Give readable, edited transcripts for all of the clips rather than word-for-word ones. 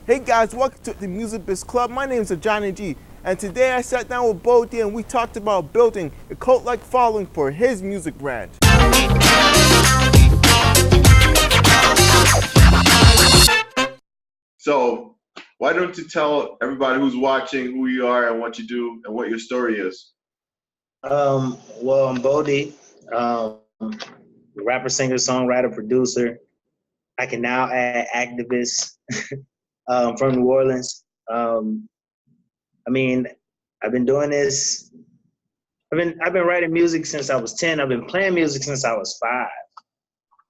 Hey guys, welcome to the Music Biz Club. My name is Ajani Gee, and today I sat down with Bodhi and we talked about building a cult-like following for his music brand. So why don't you tell everybody who's watching who you are and what you do and what your story is? Well, I'm Bodhi, rapper, singer, songwriter, producer. I can now add activist from New Orleans. I mean, I've been doing this. I've been writing music since I was 10. I've been playing music since I was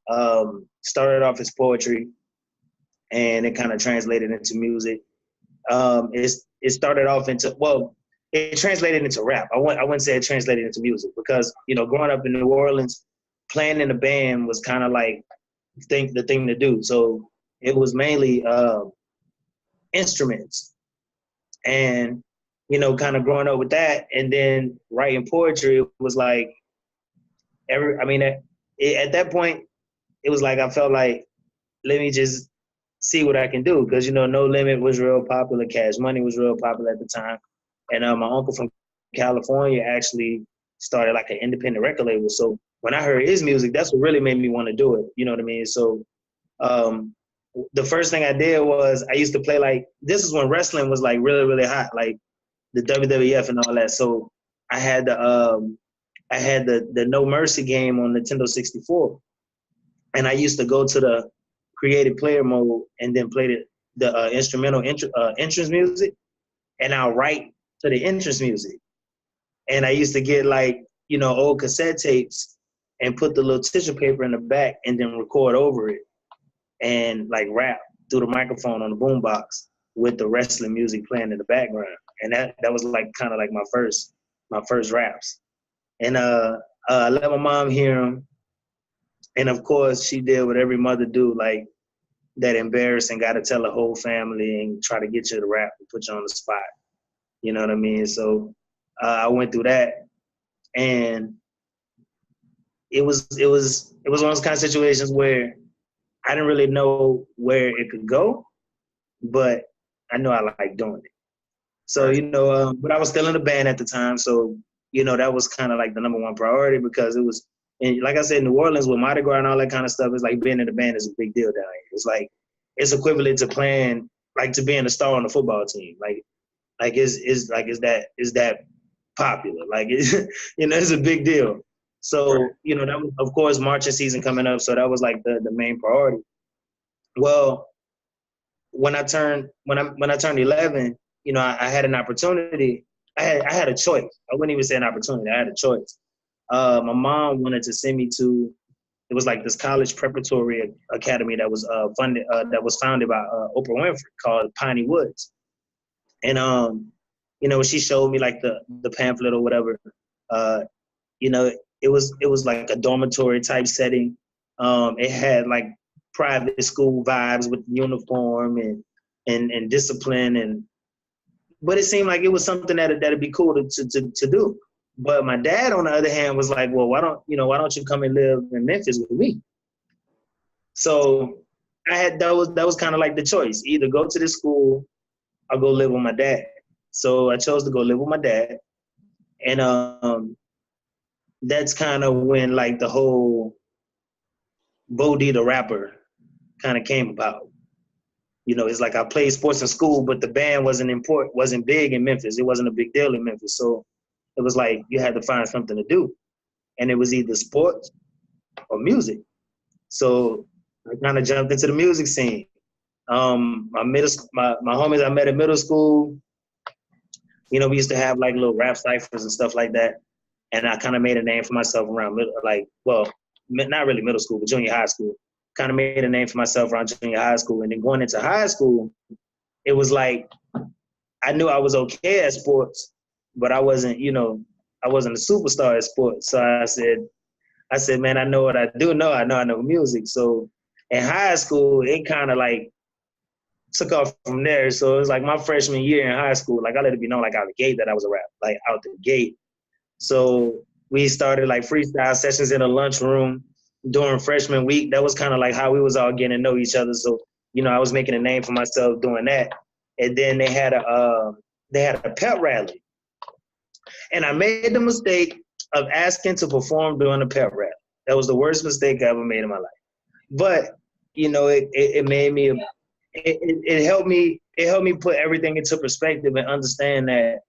5. Started off as poetry, and it kind of translated into music. It started off into it translated into rap. I wouldn't say it translated into music because growing up in New Orleans, playing in a band was kind of like the thing to do. So it was mainly instruments, and kind of growing up with that, and then writing poetry was like at that point, it was like I felt like, let me just see what I can do, because No Limit was real popular, Cash Money was real popular at the time, and my uncle from California actually started like an independent record label. So when I heard his music, that's what really made me want to do it. You know what I mean? So the first thing I did was I used to play, like, this is when wrestling was like really, really hot, like the WWF and all that. So I had the No Mercy game on Nintendo 64, and I used to go to the creative player mode and then play the instrumental entrance music, and I'll write to the entrance music. And I used to get like, old cassette tapes and put the little tissue paper in the back and then record over it and like rap through the microphone on the boombox with the wrestling music playing in the background. And that was like kind of like my first raps. And I let my mom hear them. And of course she did what every mother do, like that embarrassing, got to tell the whole family and try to get you to rap and put you on the spot. You know what I mean? So I went through that, and it was one of those kind of situations where I didn't really know where it could go, but I know I like doing it. So, but I was still in the band at the time. So, that was kind of like the number one priority, because it was, and like I said, New Orleans with Mardi Gras and all that kind of stuff, it's like being in the band is a big deal down here. It's like, it's equivalent to playing, like to being a star on the football team. Like is that popular? Like, it's a big deal. So, that was, of course, marching season coming up. So that was like the main priority. Well, when I turned 11, I had an opportunity. I had a choice. I wouldn't even say an opportunity. I had a choice. My mom wanted to send me to, it was like this college preparatory academy that was founded by Oprah Winfrey, called Piney Woods. And she showed me like the pamphlet or whatever. It was like a dormitory type setting. It had like private school vibes with uniform and discipline, but it seemed like it was something that'd be cool to do. But my dad, on the other hand, was like, well, why don't you come and live in Memphis with me? So that was kind of like the choice: either go to this school or go live with my dad. So I chose to go live with my dad, and that's kind of when like the whole Bodhi the rapper kind of came about. It's like I played sports in school, but the band wasn't big in Memphis. It wasn't a big deal in Memphis. So it was like you had to find something to do. And it was either sports or music. So I kind of jumped into the music scene. My homies I met in middle school, we used to have like little rap ciphers and stuff like that. And I kind of made a name for myself around not really middle school, but junior high school. Kind of made a name for myself around junior high school. And then going into high school, it was like, I knew I was okay at sports, but I wasn't a superstar at sports. So I said, man, I know what I do know. I know music. So in high school, it kind of like took off from there. So it was like my freshman year in high school, like I let it be known like out the gate that I was a rapper, like out the gate. So we started like freestyle sessions in a lunchroom during freshman week. That was kind of like how we was all getting to know each other. So I was making a name for myself doing that. And then they had a pep rally. And I made the mistake of asking to perform during the pep rally. That was the worst mistake I ever made in my life. But, it made me, it helped me put everything into perspective and understand that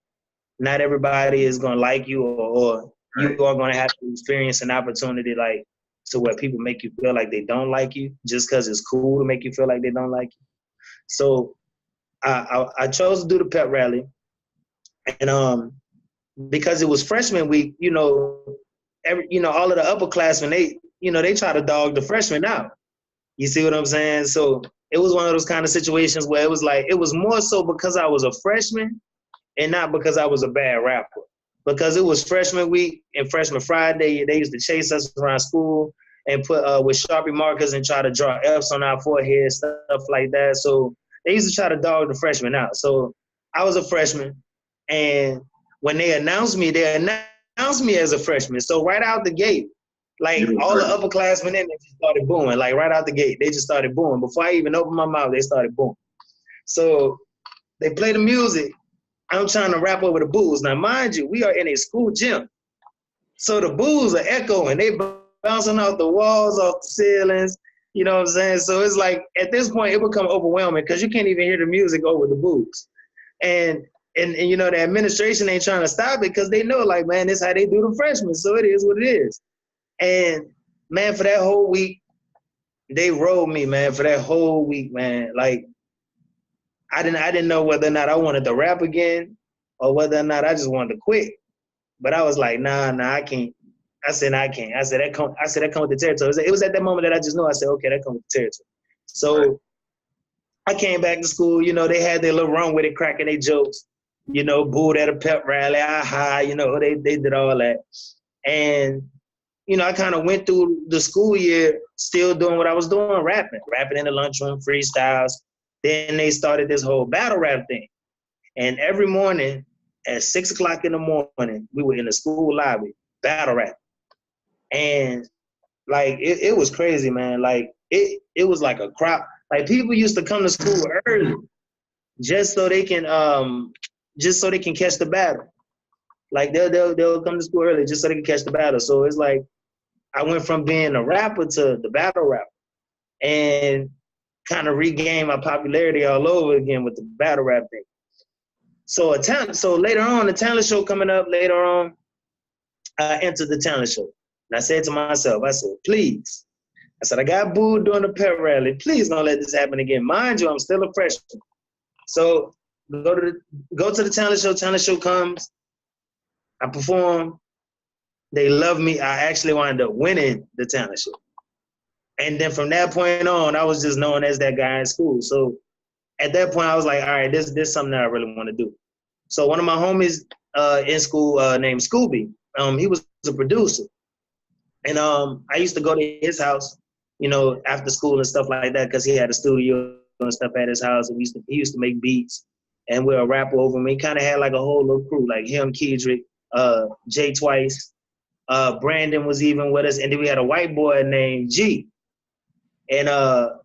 not everybody is going to like you, or you are going to have to experience an opportunity like to where people make you feel like they don't like you just because it's cool to make you feel like they don't like you. So I chose to do the pep rally. And because it was freshman week, all of the upperclassmen, they try to dog the freshmen out. You see what I'm saying? So it was one of those kind of situations where it was like, it was more so because I was a freshman and not because I was a bad rapper. Because it was freshman week and freshman Friday, they used to chase us around school and put with Sharpie markers and try to draw F's on our forehead, stuff like that. So they used to try to dog the freshmen out. So I was a freshman, and when they announced me as a freshman. So right out the gate, like all the upperclassmen in there just started booing. Like right out the gate, they just started booing. Before I even opened my mouth, they started booing. So they play the music. I'm trying to rap over the boos. Now, mind you, we are in a school gym. So the boos are echoing. They bouncing off the walls, off the ceilings. You know what I'm saying? So it's like, at this point, it become overwhelming because you can't even hear the music over the boos. And the administration ain't trying to stop it because they know, like, man, this is how they do the freshmen. So it is what it is. And, man, for that whole week, they rolled me, man, for that whole week, man. Like, I didn't know whether or not I wanted to rap again or whether or not I just wanted to quit. But I was like, nah, I can't. I said, I can't. I said, that come with the territory. It was at that moment that I just knew. I said, okay, that come with the territory. So I came back to school. They had their little run with it, cracking their jokes. Booed at a pep rally. They did all that. And, I kind of went through the school year still doing what I was doing, rapping in the lunchroom, freestyles. Then they started this whole battle rap thing. And every morning at 6 o'clock in the morning, we were in the school lobby, battle rap. And like, it was crazy, man. Like it was like a crowd. Like people used to come to school early just so they can catch the battle. Like they'll come to school early just so they can catch the battle. So it's like, I went from being a rapper to the battle rapper and kind of regained my popularity all over again with the battle rap thing. So later on, the talent show coming up later on, I entered the talent show. And I said to myself, please. I said, I got booed during the pep rally. Please don't let this happen again. Mind you, I'm still a freshman. So go to the talent show. Talent show comes. I perform. They love me. I actually wound up winning the talent show. And then from that point on, I was just known as that guy in school. So at that point, I was like, all right, this is something that I really want to do. So one of my homies in school named Scooby, he was a producer. And I used to go to his house, after school and stuff like that, because he had a studio and stuff at his house. And he used to make beats, and we'll rap over him. He kind of had like a whole little crew, like him, Kedrick, Jay Twice, Brandon was even with us. And then we had a white boy named Gee. And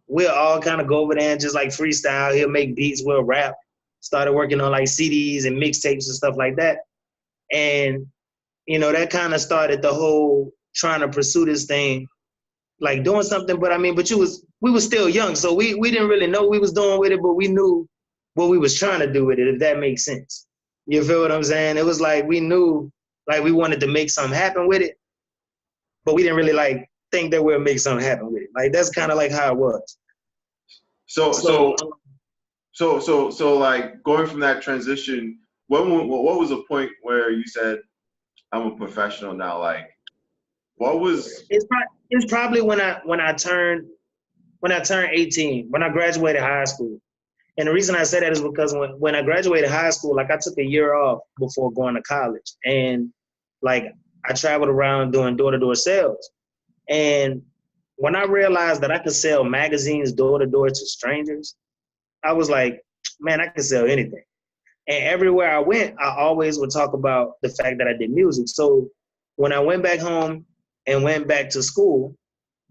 we'll all kind of go over there and just like freestyle. He'll make beats, we'll rap. Started working on like CDs and mixtapes and stuff like that. And, that kind of started the whole trying to pursue this thing, like doing something. But we were still young. So we didn't really know what we was doing with it, but we knew what we was trying to do with it, if that makes sense. You feel what I'm saying? It was like we knew like we wanted to make something happen with it, but we didn't really like think that we'll make something happen with it. Like that's kind of like how it was. So like going from that transition, what was the point where you said, I'm a professional now? Like, what was? It's probably when I turned 18, when I graduated high school. And the reason I say that is because when I graduated high school, like I took a year off before going to college, and like I traveled around doing door-to-door sales. And when I realized that I could sell magazines door-to-door to strangers, I was like, man, I can sell anything. And everywhere I went, I always would talk about the fact that I did music. So when I went back home and went back to school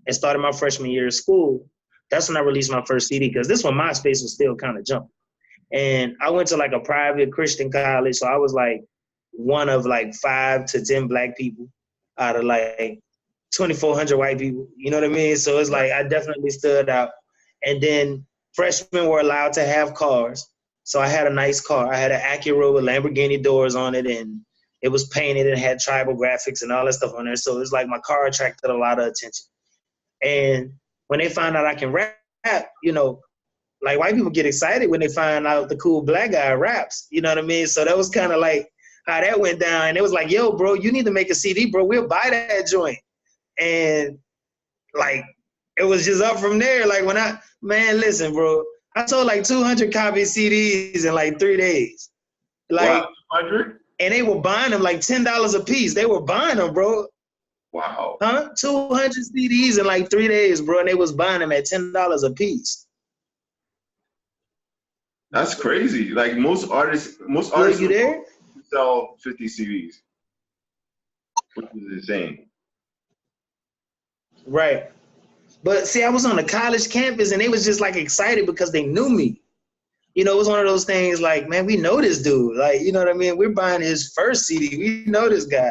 and started my freshman year of school, That's when I released my first CD, because this one MySpace was still kind of jumping. And I went to like a private Christian college, so I was like one of like 5 to 10 black people out of like 2,400 white people. You know what I mean? So it's like I definitely stood out. And then freshmen were allowed to have cars. So I had a nice car. I had an Acura with Lamborghini doors on it, and it was painted and had tribal graphics and all that stuff on there. So it's like my car attracted a lot of attention. And when they found out I can rap, you know, like white people get excited when they find out the cool black guy raps. You know what I mean? So that was kind of like how that went down. And it was like, yo, bro, you need to make a CD, bro. We'll buy that joint. And like, it was just up from there. Like man, listen, bro, I sold like 200 copy CDs in like 3 days. Like, 100? And they were buying them like $10 a piece. They were buying them, bro. Wow. 200 CDs in like 3 days, bro. And they was buying them at $10 a piece. That's crazy. Like most artists you there? sell 50 CDs, which is insane. Right. But see, I was on a college campus and they was just like excited because they knew me. You know, it was one of those things like, man, we know this dude. Like, you know what I mean? We're buying his first CD. We know this guy.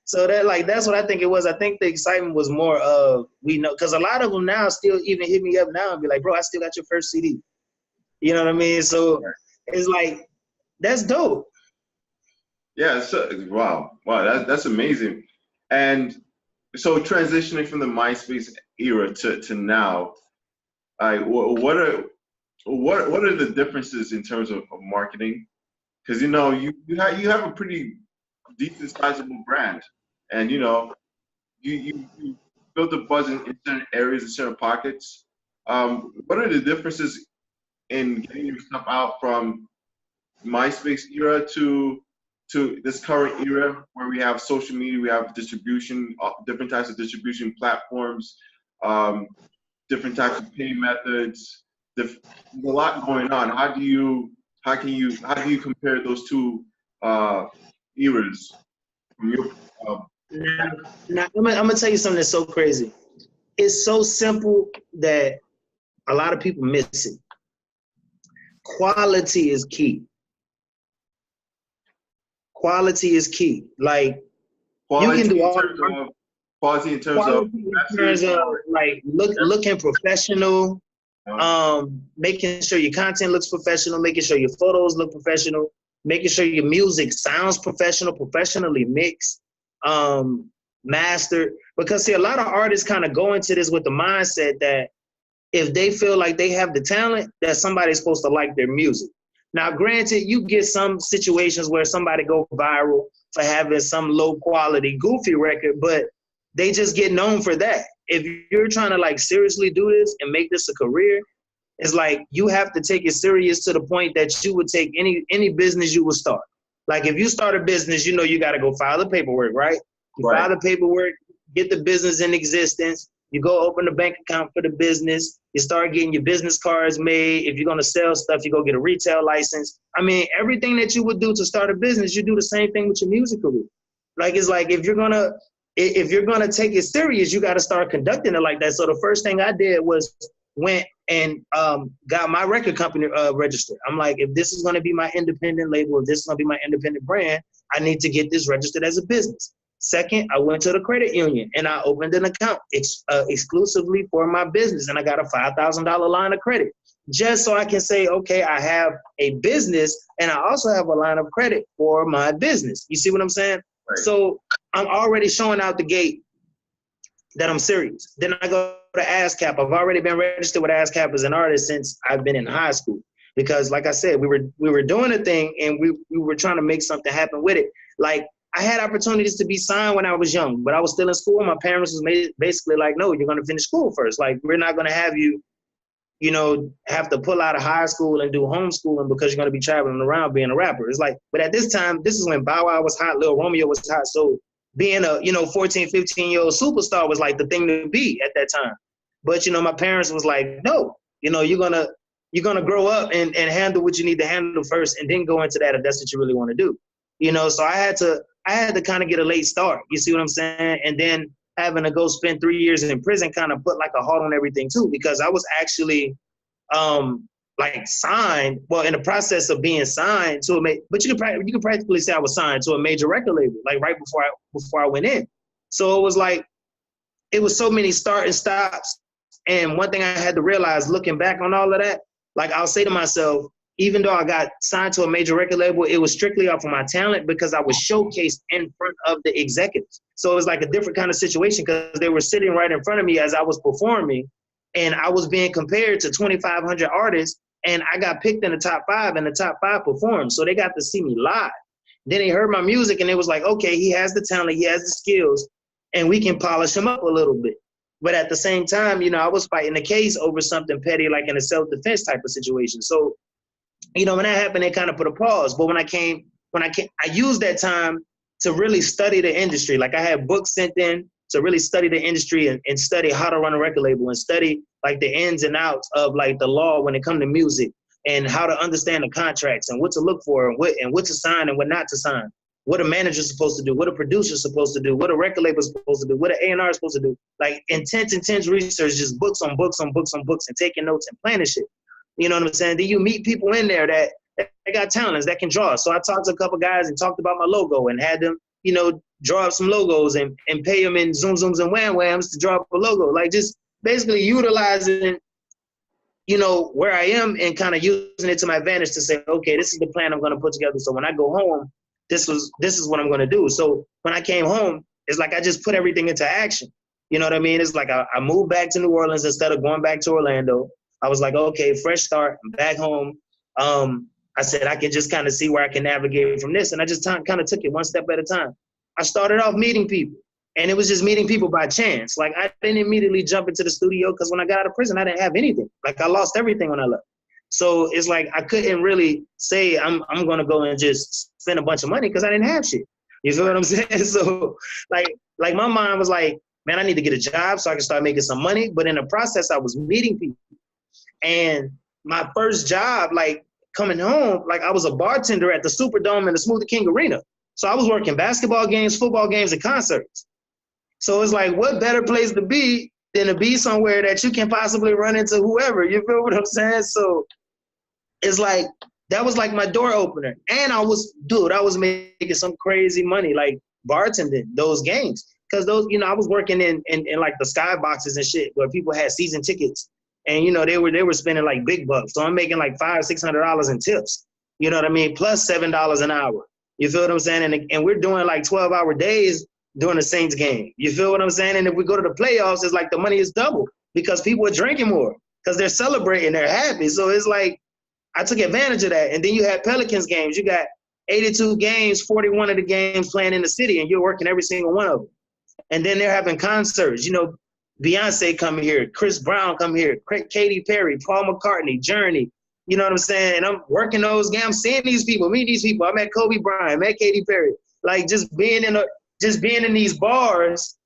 So that's what I think it was. I think the excitement was more of, we know, because a lot of them now still even hit me up now and be like, bro, I still got your first CD. You know what I mean? So it's like, that's dope. Yeah. So, wow. That's amazing. And so transitioning from the MySpace era to now, what are the differences in terms of marketing? Because you know you have a pretty decent sizable brand, and you know you built a buzz in certain areas, in certain pockets. What are the differences in getting your stuff out from MySpace era to this current era where we have social media, we have distribution, different types of distribution platforms, different types of pay methods. There's a lot going on. How can you compare those two eras from your? Now, I'm gonna tell you something that's so crazy. It's so simple that a lot of people miss it. Quality is key. Quality is key. Like Quality you can do quality in terms of like looking professional, making sure your content looks professional, making sure your photos look professional, making sure your music sounds professional, professionally mixed, mastered. Because see, a lot of artists kind of go into this with the mindset that if they feel like they have the talent, that somebody's supposed to like their music. Now, granted, you get some situations where somebody go viral for having some low quality, goofy record, but they just get known for that. If you're trying to like seriously do this and make this a career, it's like you have to take it serious to the point that you would take any business you would start. Like if you start a business, you know you got to go file the paperwork, right? You file the paperwork, get the business in existence. You go open a bank account for the business. You start getting your business cards made. If you're going to sell stuff, you go get a retail license. I mean, everything that you would do to start a business, you do the same thing with your music career. Like, it's like, if you're going to take it serious, you got to start conducting it like that. So the first thing I did was went and got my record company registered. I'm like, if this is going to be my independent label, if this is going to be my independent brand, I need to get this registered as a business. Second, I went to the credit union and I opened an account exclusively for my business, and I got a $5,000 line of credit just so I can say, okay, I have a business and I also have a line of credit for my business. You see what I'm saying? Right. So I'm already showing out the gate that I'm serious. Then I go to ASCAP. I've already been registered with ASCAP as an artist since I've been in high school because, like I said, we were doing a thing and we were trying to make something happen with it. Like, I had opportunities to be signed when I was young, but I was still in school. My parents was basically like, no, you're going to finish school first. Like, we're not going to have you, you know, have to pull out of high school and do homeschooling because you're going to be traveling around being a rapper. It's like, but at this time, this is when Bow Wow was hot, Lil Romeo was hot. So being a, 14, 15-year-old superstar was like the thing to be at that time. But, my parents was like, no, you're going to grow up and handle what you need to handle first and then go into that if that's what you really want to do. So I had to kind of get a late start. You see what I'm saying? And then having to go spend 3 years in prison kind of put like a halt on everything too, because I was actually like signed, well, in the process of being signed to but you can practically say I was signed to a major record label, like right before I went in. So it was like, it was so many start and stops. And one thing I had to realize looking back on all of that, like I'll say to myself, even though I got signed to a major record label, it was strictly off of my talent because I was showcased in front of the executives. So it was like a different kind of situation because they were sitting right in front of me as I was performing, and I was being compared to 2,500 artists, and I got picked in the top 5, and the top 5 performed. So they got to see me live. Then they heard my music, and it was like, okay, he has the talent, he has the skills, and we can polish him up a little bit. But at the same time, you know, I was fighting the case over something petty, like in a self-defense type of situation. So, you know, when that happened, it kind of put a pause. But I used that time to really study the industry. Like I had books sent in to really study the industry and study how to run a record label and study like the ins and outs of like the law when it comes to music and how to understand the contracts and what to look for and what to sign and what not to sign. What a manager's supposed to do, what a producer's supposed to do, what a record label's supposed to do, what an A&R is supposed to do. Like intense research, just books on books on books on books and taking notes and planning shit. You know what I'm saying? Then you meet people in there that got talents that can draw. So I talked to a couple guys and talked about my logo and had them, you know, draw up some logos and pay them in Zoom Zooms and Wham Whams to draw up a logo. Like just basically utilizing, you know, where I am and kind of using it to my advantage to say, okay, this is the plan I'm going to put together. So when I go home, this is what I'm going to do. So when I came home, it's like I just put everything into action. You know what I mean? It's like I moved back to New Orleans instead of going back to Orlando. I was like, okay, fresh start. I'm back home. I said I can just kind of see where I can navigate from this. And I just kind of took it one step at a time. I started off meeting people. And it was just meeting people by chance. Like I didn't immediately jump into the studio because when I got out of prison, I didn't have anything. Like I lost everything when I left. So it's like I couldn't really say I'm gonna go and just spend a bunch of money because I didn't have shit. You feel what I'm saying? So like my mind was like, man, I need to get a job so I can start making some money. But in the process, I was meeting people. And my first job, like coming home, like I was a bartender at the Superdome and the Smoothie King Arena. So I was working basketball games, football games, and concerts. So it's like, what better place to be than to be somewhere that you can possibly run into whoever, you feel what I'm saying? So it's like, that was like my door opener. And I was making some crazy money, like bartending those games. Cause those, you know, I was working in like the sky boxes and shit where people had season tickets and, you know, they were spending like big bucks. So I'm making like $500-600 in tips, you know what I mean? Plus $7 an hour. You feel what I'm saying? And we're doing like 12-hour days during the Saints game. You feel what I'm saying? And if we go to the playoffs, it's like the money is double because people are drinking more because they're celebrating, they're happy. So it's like, I took advantage of that. And then you had Pelicans games. You got 82 games, 41 of the games playing in the city, and you're working every single one of them. And then they're having concerts. You know, Beyonce come here, Chris Brown come here, Katy Perry, Paul McCartney, Journey. You know what I'm saying? And I'm working those games, I'm seeing these people, meeting these people. I met Kobe Bryant, met Katy Perry. Like just being in these bars,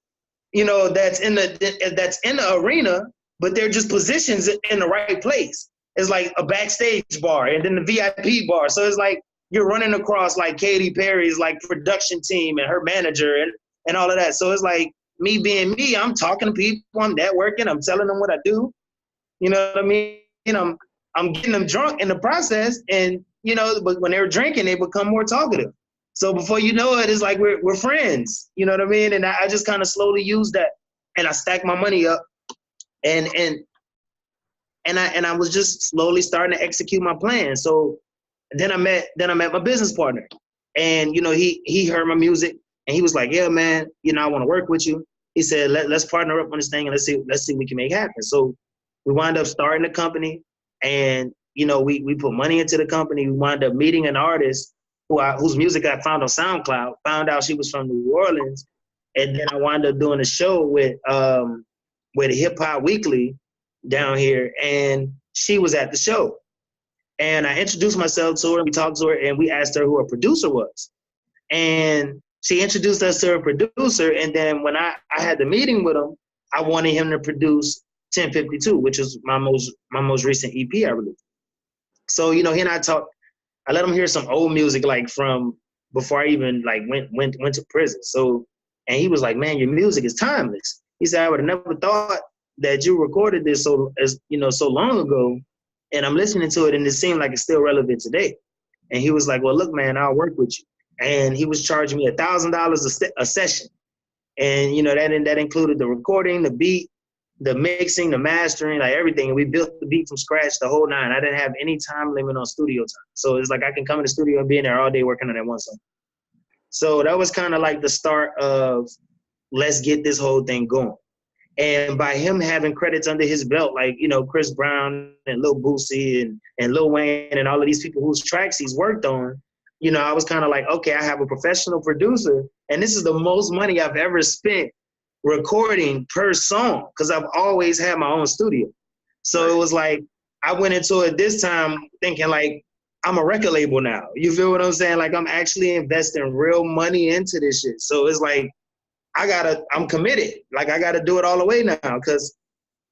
you know, that's in the arena, but they're just positions in the right place. It's like a backstage bar and then the VIP bar. So it's like you're running across like Katy Perry's like production team and her manager and all of that. So it's like me being me, I'm talking to people, I'm networking, I'm telling them what I do. You know what I mean? You know, I'm getting them drunk in the process, and you know, but when they're drinking, they become more talkative. So before you know it, it's like we're friends. You know what I mean? And I just kind of slowly used that, and I stacked my money up, and I was just slowly starting to execute my plan. So then I met my business partner, and you know, he heard my music, and he was like, "Yeah, man, you know, I want to work with you." He said, "Let's partner up on this thing, and let's see what we can make happen." So we wound up starting the company. And, you know, we put money into the company. We wound up meeting an artist whose music I found on SoundCloud, found out she was from New Orleans. And then I wound up doing a show with Hip Hop Weekly down here. And she was at the show. And I introduced myself to her. We talked to her and we asked her who her producer was. And she introduced us to her producer. And then when I had the meeting with him, I wanted him to produce 1052, which is my most recent EP I released. So, you know, he and I talked. I let him hear some old music, like from before I even like went to prison. So And he was like, man, your music is timeless. He said, I would have never thought that you recorded this so long ago, and I'm listening to it, and it seemed like it's still relevant today. And he was like, well, look, man, I'll work with you. And he was charging me $1,000 a session. And, you know, that included the recording, the beat, the mixing, the mastering, like everything. And we built the beat from scratch, the whole nine. I didn't have any time limit on studio time. So it's like I can come in the studio and be in there all day working on that one song. So that was kind of like the start of let's get this whole thing going. And by him having credits under his belt, like, you know, Chris Brown and Lil Boosie and Lil Wayne and all of these people whose tracks he's worked on, you know, I was kind of like, okay, I have a professional producer, and this is the most money I've ever spent recording per song, because I've always had my own studio. So it was like, I went into it this time thinking like, I'm a record label now. You feel what I'm saying? Like, I'm actually investing real money into this shit. So it's like, I'm committed. Like, I gotta do it all the way now, because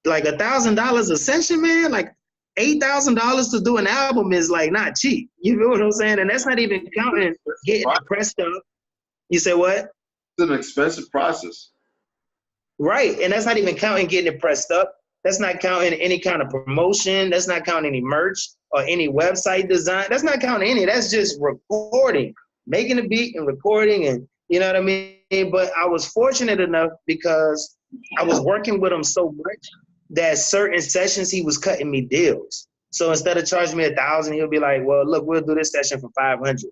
like $1,000 a session, man, like $8,000 to do an album is like not cheap. You feel what I'm saying? And that's not even counting getting it pressed up. You say what? It's an expensive process. Right, and that's not even counting getting it pressed up. That's not counting any kind of promotion. That's not counting any merch or any website design. That's not counting any. That's just recording, making a beat and recording, and you know what I mean? But I was fortunate enough because I was working with him so much that certain sessions he was cutting me deals. So instead of charging me $1,000, he'll be like, well, look, we'll do this session for $500.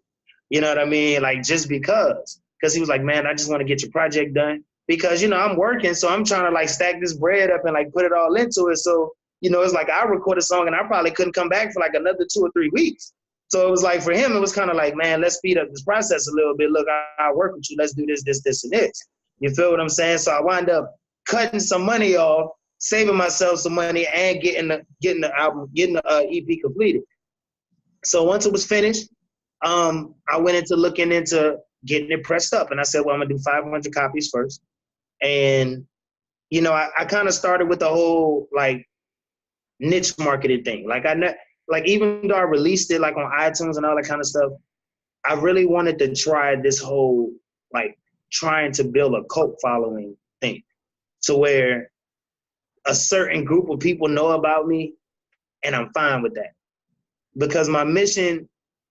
You know what I mean? Like, just because he was like, man, I just want to get your project done. Because, you know, I'm working, so I'm trying to like stack this bread up and like put it all into it. So, you know, it's like I record a song and I probably couldn't come back for like another 2 or 3 weeks. So it was like, for him, it was kind of like, man, let's speed up this process a little bit. Look, I'll work with you. Let's do this, and this. You feel what I'm saying? So I wind up cutting some money off, saving myself some money, and getting the album, getting the EP completed. So once it was finished, I went into looking into getting it pressed up. And I said, well, I'm gonna do 500 copies first. And, you know, I kind of started with the whole like niche marketing thing. Like even though I released it like on iTunes and all that kind of stuff, I really wanted to try this whole like trying to build a cult following thing, to where a certain group of people know about me, and I'm fine with that. Because my mission,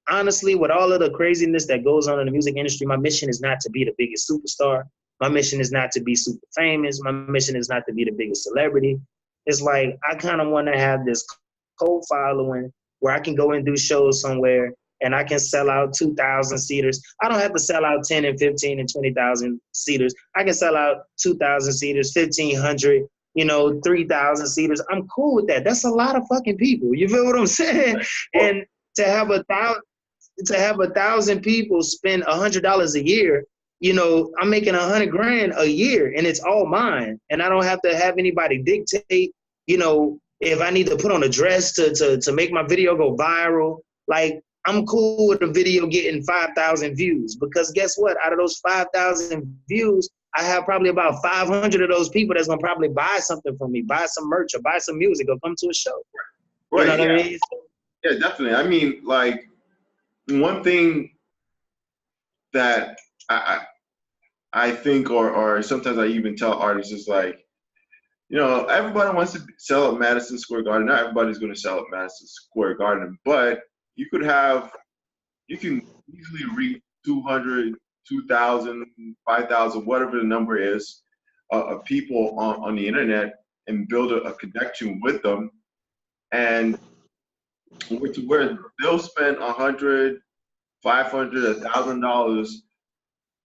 honestly, with all of the craziness that goes on in the music industry, my mission is not to be the biggest superstar. My mission is not to be super famous. My mission is not to be the biggest celebrity. It's like, I kind of want to have this cult following where I can go and do shows somewhere and I can sell out 2,000 seaters. I don't have to sell out 10 and 15 and 20,000 seaters. I can sell out 2,000 seaters, 1,500, 3,000 seaters. I'm cool with that. That's a lot of fucking people. You feel what I'm saying? And to have 1,000 people spend $100 a year, I'm making $100,000 a year, and it's all mine. And I don't have to have anybody dictate, if I need to put on a dress to make my video go viral. Like, I'm cool with the video getting 5,000 views, because guess what? Out of those 5,000 views, I have probably about 500 of those people that's gonna probably buy something from me, buy some merch or buy some music or come to a show. Right, you know what I mean? Yeah, definitely. I mean, like, one thing that I think, or sometimes I even tell artists is like, everybody wants to sell at Madison Square Garden. Not everybody's going to sell at Madison Square Garden, but you can easily reach 200, 2,000, 5,000, whatever the number is, of people on the internet, and build a connection with them, and where they'll spend $100, $500, $1,000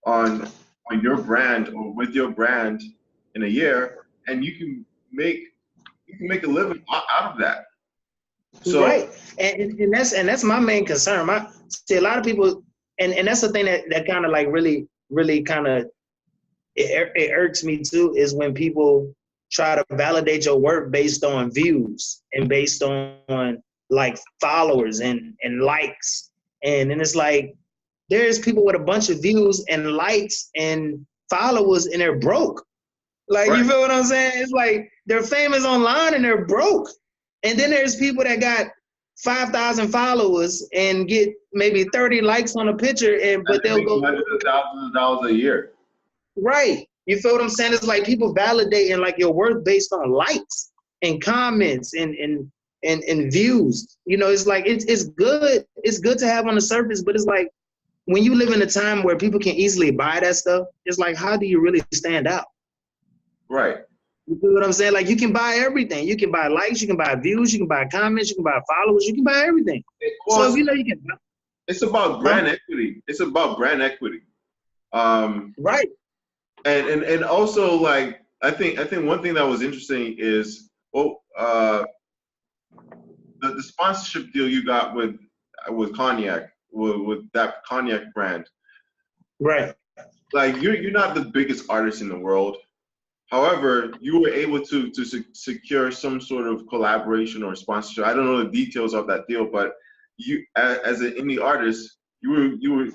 on your brand or with your brand in a year, and you can make a living out of that. So, right, and that's my main concern. A lot of people, and that's the thing that kind of like really kind of it irks me too, is when people try to validate your work based on views and based on like followers and likes, and then it's like, there's people with a bunch of views and likes and followers, and they're broke. Like, right. You feel what I'm saying? It's like they're famous online and they're broke. And then there's people that got 5,000 followers and get maybe 30 likes on a picture, but they'll go hundreds of thousands of dollars a year. Right. You feel what I'm saying? It's like people validating like your worth based on likes and comments and views. You know, it's like it's good. It's good to have on the surface, but it's like when you live in a time where people can easily buy that stuff, it's like how do you really stand out? Right. You feel what I'm saying? Like you can buy everything. You can buy likes, you can buy views, you can buy comments, you can buy followers, you can buy everything. Well, So if you know you can it's about brand equity. It's about brand equity. Right. And also like I think one thing that was interesting is the sponsorship deal you got with cognac with that cognac brand. Right. Like you're not the biggest artist in the world. However, you were able to secure some sort of collaboration or sponsorship. I don't know the details of that deal, but you as an indie artist, you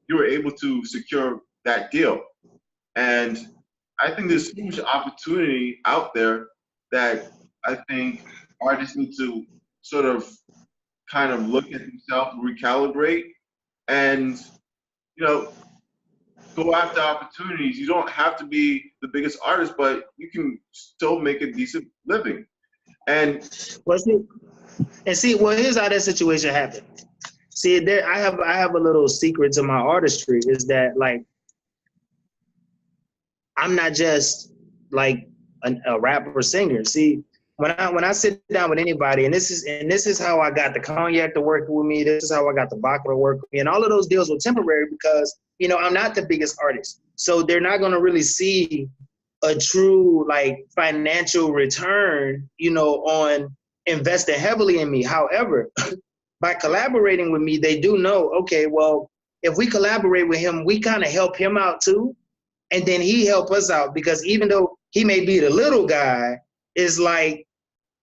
were able to secure that deal. And I think there's so much opportunity out there that I think artists need to sort of kind of look at themselves, recalibrate, and go after opportunities. You don't have to be the biggest artist, but you can still make a decent living. And well, here's how that situation happened. See, there I have a little secret to my artistry is that like I'm not just like a rapper singer. See, when I sit down with anybody, and this is how I got the cognac to work with me. This is how I got the vodka to work with me, and all of those deals were temporary because I'm not the biggest artist, so they're not gonna really see a true like financial return, on investing heavily in me. However, by collaborating with me, they do know, okay, well, if we collaborate with him, we kind of help him out too. And then he help us out because even though he may be the little guy, it's like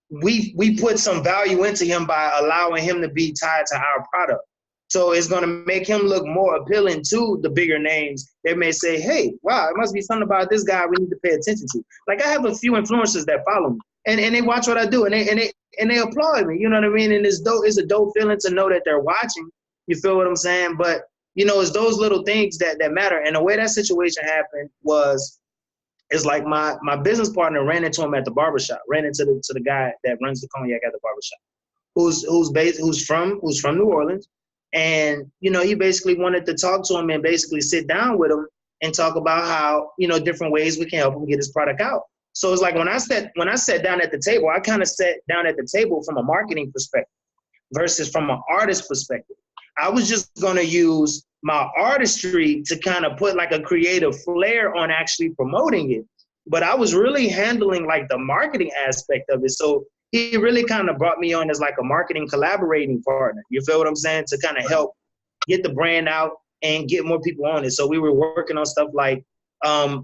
we put some value into him by allowing him to be tied to our product. So it's going to make him look more appealing to the bigger names. They may say, hey, wow, it must be something about this guy we need to pay attention to. Like I have a few influencers that follow me and they watch what I do and they applaud me. You know what I mean? And it's a dope feeling to know that they're watching. You feel what I'm saying? But it's those little things that matter. And the way that situation happened it's like my business partner ran into him at the barbershop, ran into the guy that runs the cognac at the barbershop, who's from New Orleans. And, he basically wanted to talk to him and basically sit down with him and talk about how, different ways we can help him get his product out. So it's like when I sat down at the table, I kind of sat down at the table from a marketing perspective versus from an artist perspective. I was just going to use my artistry to kind of put like a creative flair on actually promoting it. But I was really handling like the marketing aspect of it. So he really kind of brought me on as like a marketing collaborating partner. You feel what I'm saying? To kind of help get the brand out and get more people on it. So we were working on stuff like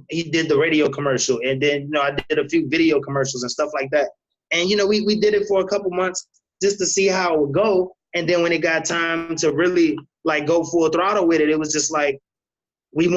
he did the radio commercial. And then, I did a few video commercials and stuff like that. And, we did it for a couple months just to see how it would go. And then when it got time to really like go full throttle with it, it was just like we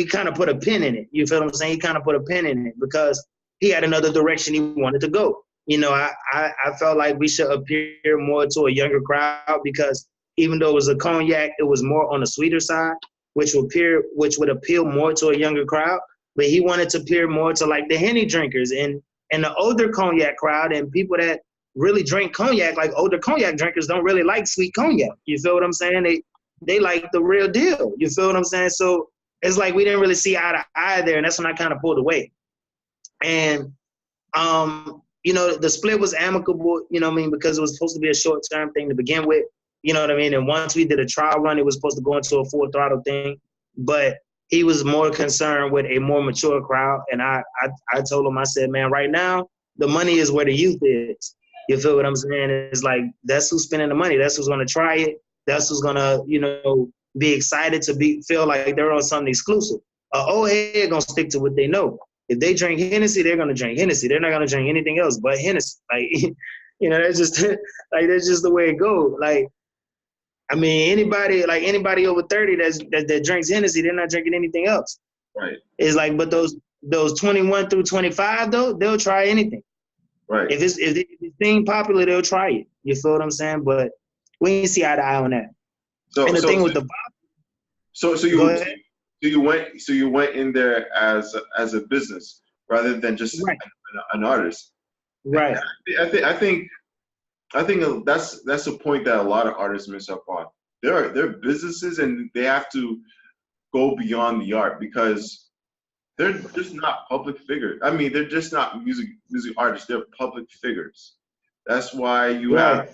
kind of put a pin in it. You feel what I'm saying? He kind of put a pin in it because he had another direction he wanted to go. I felt like we should appear more to a younger crowd because even though it was a cognac, it was more on the sweeter side, which would appeal more to a younger crowd. But he wanted to appear more to like the Henny drinkers and the older cognac crowd and people that really drink cognac. Like older cognac drinkers don't really like sweet cognac. You feel what I'm saying? They like the real deal. You feel what I'm saying? So it's like we didn't really see eye to eye there, and that's when I kind of pulled away. And the split was amicable, because it was supposed to be a short-term thing to begin with, you know what I mean? And once we did a trial run, it was supposed to go into a full throttle thing. But he was more concerned with a more mature crowd. And I told him, I said, man, right now, the money is where the youth is. You feel what I'm saying? It's like, that's who's spending the money. That's who's going to try it. That's who's going to, be excited to feel like they're on something exclusive. Old head going to stick to what they know. If they drink Hennessy, they're going to drink Hennessy. They're not going to drink anything else but Hennessy. Like, that's just like, that's just the way it goes. Like, I mean, anybody over 30 that drinks Hennessy, they're not drinking anything else. Right. It's like, but those 21 through 25 though, they'll try anything. Right. If it's being popular, they'll try it. You feel what I'm saying? But we ain't see eye to eye on that. So and the thing with the so So you went in there as a business rather than just Right. an artist. Right. I think that's a point that a lot of artists miss up on. They're businesses and they have to go beyond the art because they're just not public figures. I mean, they're just not music artists. They're public figures. That's why you have Right.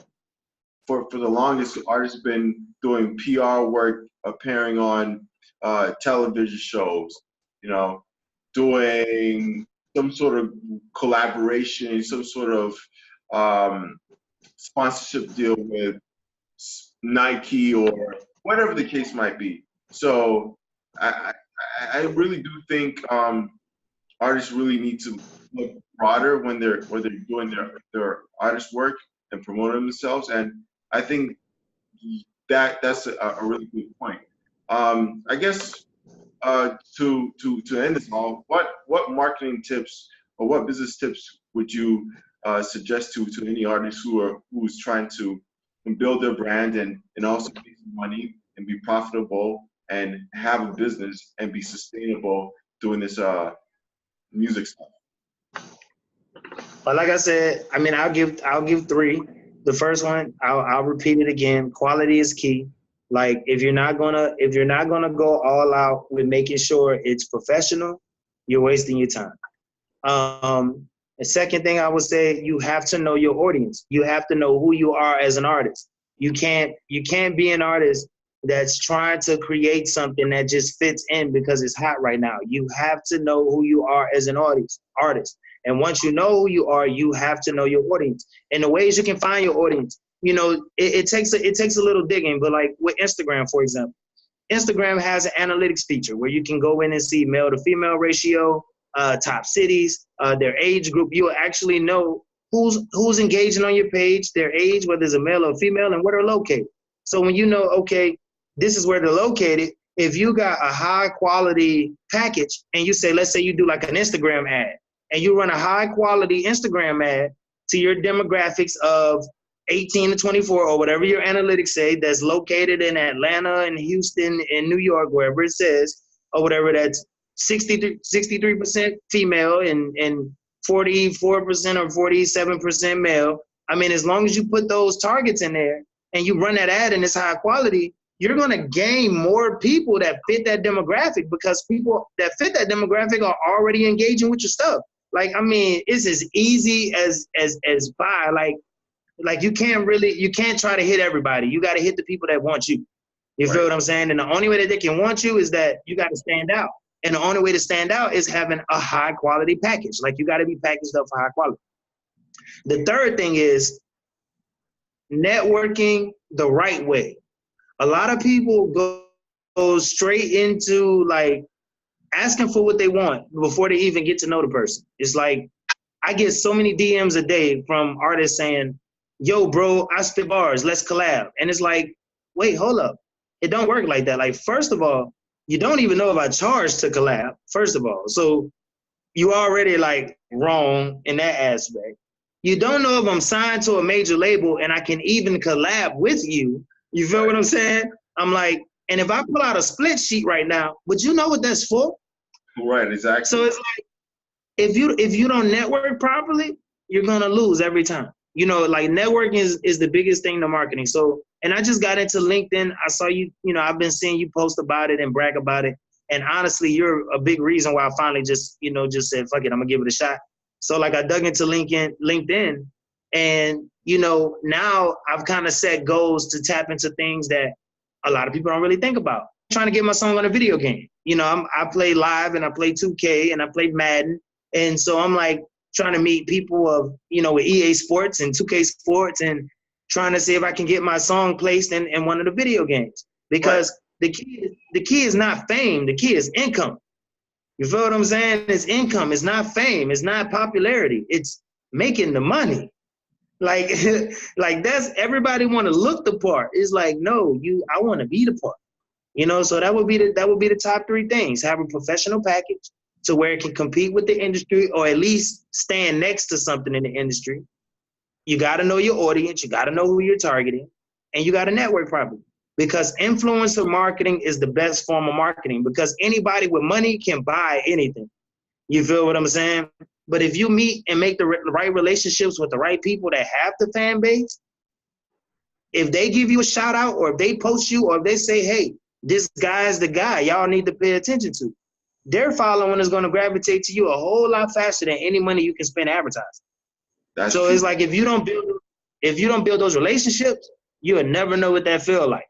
for the longest artists been doing PR work, appearing on television shows, you know, doing some sort of collaboration, some sort of sponsorship deal with Nike or whatever the case might be. So I really do think artists really need to look broader when they're doing their artist work and promoting themselves. And I think that's a really good point. I guess to end this all, what marketing tips or what business tips would you suggest to any artist who's trying to build their brand and also make some money and be profitable and have a business and be sustainable doing this music stuff? But like I said, I mean, I'll give three. The first one, I'll repeat it again. Quality is key. Like if you're not gonna go all out with making sure it's professional, you're wasting your time. The second thing I would say, you have to know your audience. You have to know who you are as an artist. You can't be an artist that's trying to create something that just fits in because it's hot right now. You have to know who you are as an artist. And once you know who you are, you have to know your audience. And the ways you can find your audience, you know, it takes a little digging, but like with Instagram, for example, Instagram has an analytics feature where you can go in and see male to female ratio, top cities, their age group. You'll actually know who's engaging on your page, their age, whether it's a male or female, and where they're located. So when you know, okay, this is where they're located, if you got a high quality package and you say, let's say you do like an Instagram ad and you run a high quality Instagram ad to your demographics of 18 to 24 or whatever your analytics say that's located in Atlanta and Houston and New York, wherever it says, or whatever, that's 63% female and 44% or 47% male. I mean, as long as you put those targets in there and you run that ad and it's high quality, you're going to gain more people that fit that demographic because people that fit that demographic are already engaging with your stuff. Like, I mean, it's as easy as pie. Like you can't try to hit everybody. You got to hit the people that want you. You feel what I'm saying? And the only way that they can want you is that you got to stand out. And the only way to stand out is having a high quality package. Like you got to be packaged up for high quality. The third thing is networking the right way. A lot of people go straight into like asking for what they want before they even get to know the person. It's like, I get so many DMs a day from artists saying, yo, bro, I spit bars, let's collab. And it's like, wait, hold up. It don't work like that. Like, first of all, you don't even know if I charge to collab, first of all. So you already like wrong in that aspect. You don't know if I'm signed to a major label and I can even collab with you. You feel what I'm saying? I'm like, and if I pull out a split sheet right now, would you know what that's for? Right, exactly. So it's like, if you don't network properly, you're gonna lose every time. You know, like networking is the biggest thing to marketing. So, and I just got into LinkedIn. I saw you, you know, I've been seeing you post about it and brag about it. And honestly, you're a big reason why I finally just said, fuck it, I'm gonna give it a shot. So like I dug into LinkedIn and, you know, now I've kind of set goals to tap into things that a lot of people don't really think about. I'm trying to get my song on a video game. You know, I play live and I play 2K and I play Madden. And so I'm like trying to meet people of, you know, with EA Sports and 2K Sports and trying to see if I can get my song placed in one of the video games. Because the key is not fame, the key is income. You feel what I'm saying? It's income, it's not fame, it's not popularity, it's making the money. Like, like that's, everybody want to look the part. It's like, no, I want to be the part. You know, so that would be the top three things. Have a professional package to where it can compete with the industry or at least stand next to something in the industry. You got to know your audience. You got to know who you're targeting, and you got to network properly. because influencer marketing is the best form of marketing because anybody with money can buy anything. You feel what I'm saying? But if you meet and make the right relationships with the right people that have the fan base, if they give you a shout out or if they post you or if they say, hey, this guy's the guy y'all need to pay attention to, their following is going to gravitate to you a whole lot faster than any money you can spend advertising. That's so true. It's like if you don't build those relationships, you'll never know what that feel like.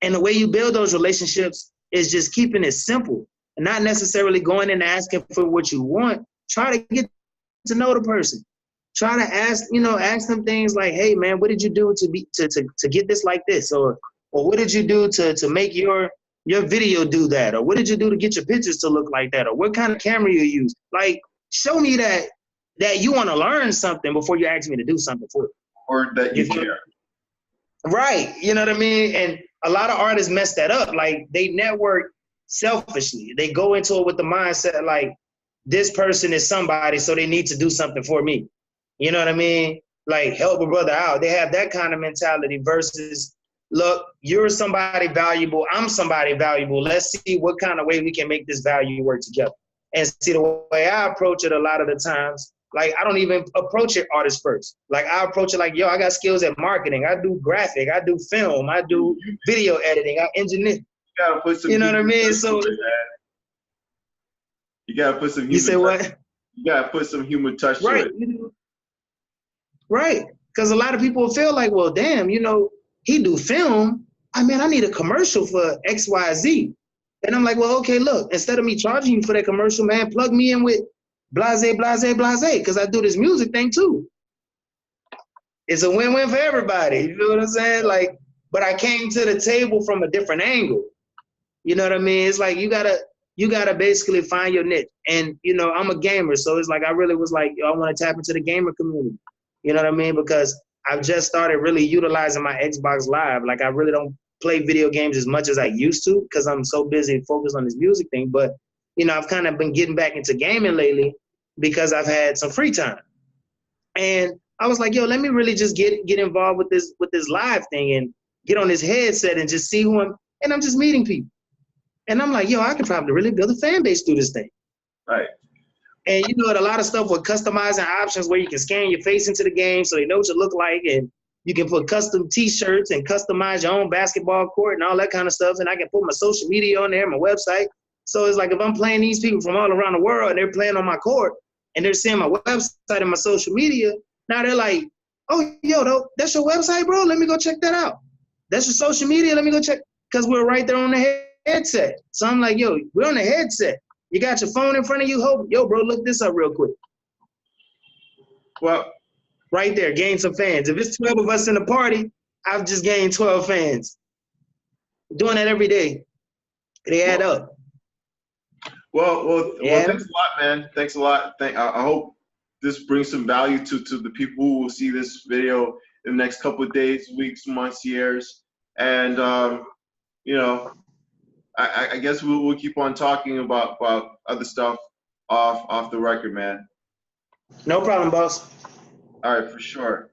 And the way you build those relationships is just keeping it simple and not necessarily going in and asking for what you want. Try to get to know the person. Try to ask them things like, hey man, what did you do to get this like this? Or what did you do to make your video do that? Or what did you do to get your pictures to look like that? Or what kind of camera you use? Like, show me that you want to learn something before you ask me to do something for you. Or that you care. Right. You know what I mean? And a lot of artists mess that up. Like, they network selfishly. They go into it with the mindset like, this person is somebody, so they need to do something for me. You know what I mean? Like, help a brother out. They have that kind of mentality versus, look, you're somebody valuable. I'm somebody valuable. Let's see what kind of way we can make this value work together. And see, the way I approach it a lot of the times, like, I don't even approach it artist first. Like, I approach it like, yo, I got skills at marketing. I do graphic. I do film. I do video editing. I engineer. You gotta put some. You know what I mean? So you gotta put some. Human you say touch. what? You gotta put some human touch to it. Right. Because a lot of people feel like, well, damn, he do film. I mean, I need a commercial for XYZ. And I'm like, well, okay, look, instead of me charging you for that commercial, man, plug me in with blase, because I do this music thing too. It's a win-win for everybody. You know what I'm saying? Like, but I came to the table from a different angle. You know what I mean? It's like you gotta basically find your niche. And I'm a gamer, so it's like I really was like, yo, I want to tap into the gamer community. You know what I mean? Because I've just started really utilizing my Xbox Live. Like, I really don't play video games as much as I used to because I'm so busy focused on this music thing. But I've kind of been getting back into gaming lately because I've had some free time. And I was like, yo, let me really just get involved with this live thing and get on this headset and just see who I'm just meeting people. And I'm like, yo, I could probably really build a fan base through this thing. Right. And a lot of stuff with customizing options where you can scan your face into the game so they know what you look like, and you can put custom t-shirts and customize your own basketball court and all that kind of stuff. And I can put my social media on there, my website. So it's like if I'm playing these people from all around the world and they're playing on my court and they're seeing my website and my social media, now they're like, oh, yo, that's your website, bro? Let me go check that out. That's your social media? Let me go check. Because we're right there on the headset. So I'm like, yo, we're on the headset. You got your phone in front of you? Yo, bro, look this up real quick. Well, right there, gain some fans. If it's 12 of us in the party, I've just gained 12 fans. Doing that every day. They add up. Well, thanks a lot, man. Thanks a lot. I hope this brings some value to the people who will see this video in the next couple of days, weeks, months, years. And, I guess we'll keep on talking about other stuff off the record, man. No problem, boss. All right, for sure.